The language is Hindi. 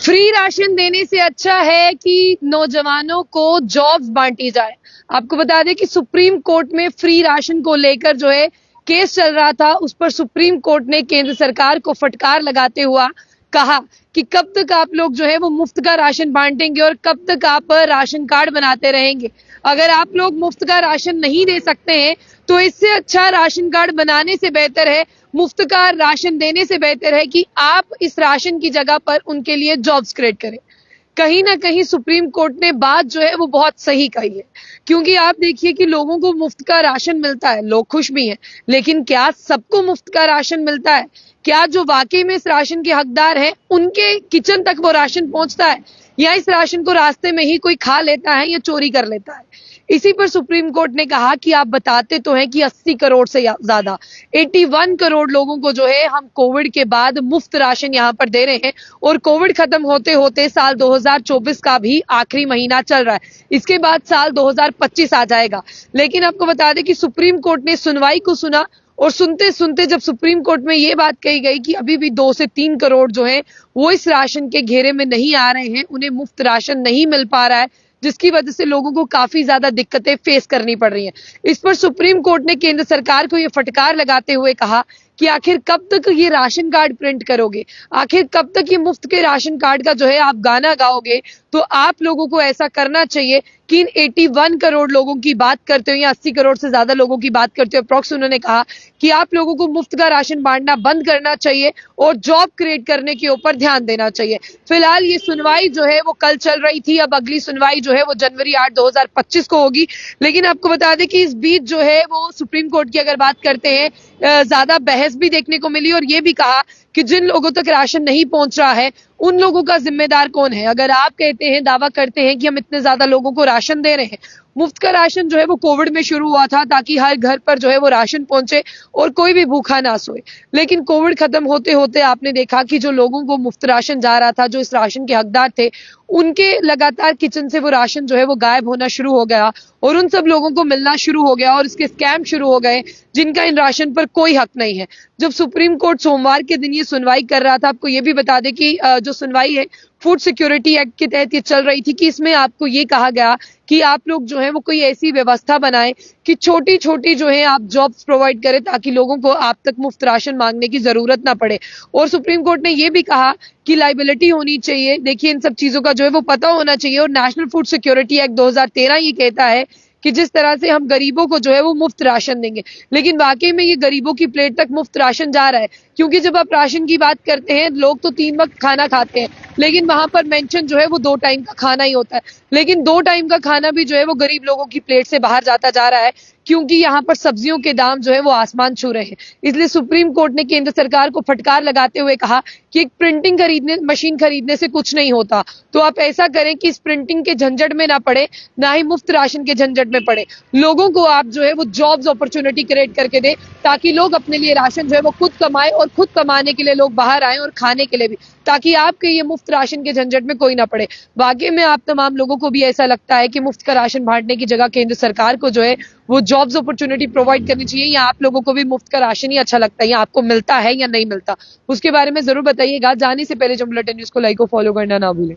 फ्री राशन देने से अच्छा है कि नौजवानों को जॉब्स बांटी जाए। आपको बता दें कि सुप्रीम कोर्ट में फ्री राशन को लेकर जो है केस चल रहा था, उस पर सुप्रीम कोर्ट ने केंद्र सरकार को फटकार लगाते हुआ कहा कि कब तक आप लोग जो है वो मुफ्त का राशन बांटेंगे और कब तक आप राशन कार्ड बनाते रहेंगे। अगर आप लोग मुफ्त का राशन नहीं दे सकते हैं तो इससे अच्छा राशन कार्ड बनाने से बेहतर है, मुफ्त का राशन देने से बेहतर है कि आप इस राशन की जगह पर उनके लिए जॉब्स क्रिएट करें। कहीं ना कहीं सुप्रीम कोर्ट ने बात जो है वो बहुत सही कही है, क्योंकि आप देखिए कि लोगों को मुफ्त का राशन मिलता है, लोग खुश भी हैं, लेकिन क्या सबको मुफ्त का राशन मिलता है? क्या जो वाकई में इस राशन के हकदार हैं उनके किचन तक वो राशन पहुंचता है, या इस राशन को रास्ते में ही कोई खा लेता है या चोरी कर लेता है? इसी पर सुप्रीम कोर्ट ने कहा कि आप बताते तो हैं कि 80 करोड़ से ज्यादा 81 करोड़ लोगों को जो है हम कोविड के बाद मुफ्त राशन यहाँ पर दे रहे हैं, और कोविड खत्म होते होते साल 2024 का भी आखिरी महीना चल रहा है, इसके बाद साल 2025 आ जाएगा। लेकिन आपको बता दें कि सुप्रीम कोर्ट ने सुनवाई को सुना, और सुनते सुनते जब सुप्रीम कोर्ट में ये बात कही गई कि अभी भी 2 से 3 करोड़ जो है वो इस राशन के घेरे में नहीं आ रहे हैं, उन्हें मुफ्त राशन नहीं मिल पा रहा है, जिसकी वजह से लोगों को काफी ज्यादा दिक्कतें फेस करनी पड़ रही हैं। इस पर सुप्रीम कोर्ट ने केंद्र सरकार को यह फटकार लगाते हुए कहा कि आखिर कब तक ये राशन कार्ड प्रिंट करोगे, आखिर कब तक ये मुफ्त के राशन कार्ड का जो है आप गाना गाओगे। तो आप लोगों को ऐसा करना चाहिए कि इन 81 करोड़ लोगों की बात करते हो या 80 करोड़ से ज्यादा लोगों की बात करते हो अप्रॉक्स, उन्होंने कहा कि आप लोगों को मुफ्त का राशन बांटना बंद करना चाहिए और जॉब क्रिएट करने के ऊपर ध्यान देना चाहिए। फिलहाल ये सुनवाई जो है वो कल चल रही थी, अब अगली सुनवाई जो है वो जनवरी 8 2025 को होगी। लेकिन आपको बता दें कि इस बीच जो है वो सुप्रीम कोर्ट की अगर बात करते हैं, ज्यादा बहस भी देखने को मिली, और ये भी कहा कि जिन लोगों तक राशन नहीं पहुंच रहा है उन लोगों का जिम्मेदार कौन है। अगर आप कहते हैं, दावा करते हैं कि हम इतने ज्यादा लोगों को राशन दे रहे हैं, मुफ्त का राशन जो है वो कोविड में शुरू हुआ था ताकि हर घर पर जो है वो राशन पहुंचे और कोई भी भूखा ना सोए, लेकिन कोविड खत्म होते होते आपने देखा कि जो लोगों को मुफ्त राशन जा रहा था, जो इस राशन के हकदार थे, उनके लगातार किचन से वो राशन जो है वो गायब होना शुरू हो गया और उन सब लोगों को मिलना शुरू हो गया और इसके स्कैम शुरू हो गए जिनका इन राशन पर कोई हक नहीं है। जब सुप्रीम कोर्ट सोमवार के दिन ये सुनवाई कर रहा था, आपको ये भी बता दें कि जो सुनवाई है फूड सिक्योरिटी एक्ट के तहत ये चल रही थी कि इसमें आपको ये कहा गया कि आप लोग जो है वो कोई ऐसी व्यवस्था बनाएं कि छोटी छोटी जो है आप जॉब्स प्रोवाइड करें ताकि लोगों को आप तक मुफ्त राशन मांगने की जरूरत ना पड़े। और सुप्रीम कोर्ट ने ये भी कहा कि लाइबिलिटी होनी चाहिए। देखिए, इन सब चीजों का जो है वो पता होना चाहिए, और नेशनल फूड सिक्योरिटी एक्ट 2013 ये कहता है कि जिस तरह से हम गरीबों को जो है वो मुफ्त राशन देंगे, लेकिन वाकई में ये गरीबों की प्लेट तक मुफ्त राशन जा रहा है, क्योंकि जब आप राशन की बात करते हैं, लोग तो 3 वक्त खाना खाते हैं, लेकिन वहां पर मेंशन जो है वो 2 टाइम का खाना ही होता है, लेकिन 2 टाइम का खाना भी जो है वो गरीब लोगों की प्लेट से बाहर जाता जा रहा है, क्योंकि यहाँ पर सब्जियों के दाम जो है वो आसमान छू रहे हैं। इसलिए सुप्रीम कोर्ट ने केंद्र सरकार को फटकार लगाते हुए कहा कि एक प्रिंटिंग मशीन खरीदने से कुछ नहीं होता, तो आप ऐसा करें कि इस प्रिंटिंग के झंझट में ना पड़े, ना ही मुफ्त राशन के झंझट में पड़े, लोगों को आप जो है वो जॉब्स अपॉर्चुनिटी क्रिएट करके दे ताकि लोग अपने लिए राशन जो है वो खुद कमाए, और खुद कमाने के लिए लोग बाहर आए और खाने के लिए भी, ताकि आपके ये मुफ्त राशन के झंझट में कोई ना पड़े। वाकई में आप तमाम लोगों को भी ऐसा लगता है कि मुफ्त का राशन बांटने की जगह केंद्र सरकार को जो है वो जॉब्स अपॉर्चुनिटी प्रोवाइड करनी चाहिए, या आप लोगों को भी मुफ्त का राशन ही अच्छा लगता है, या आपको मिलता है या नहीं मिलता, उसके बारे में जरूर बताइएगा। जाने से पहले जब बुलेटिन न्यूज को लाइक और फॉलो करना ना भूलें।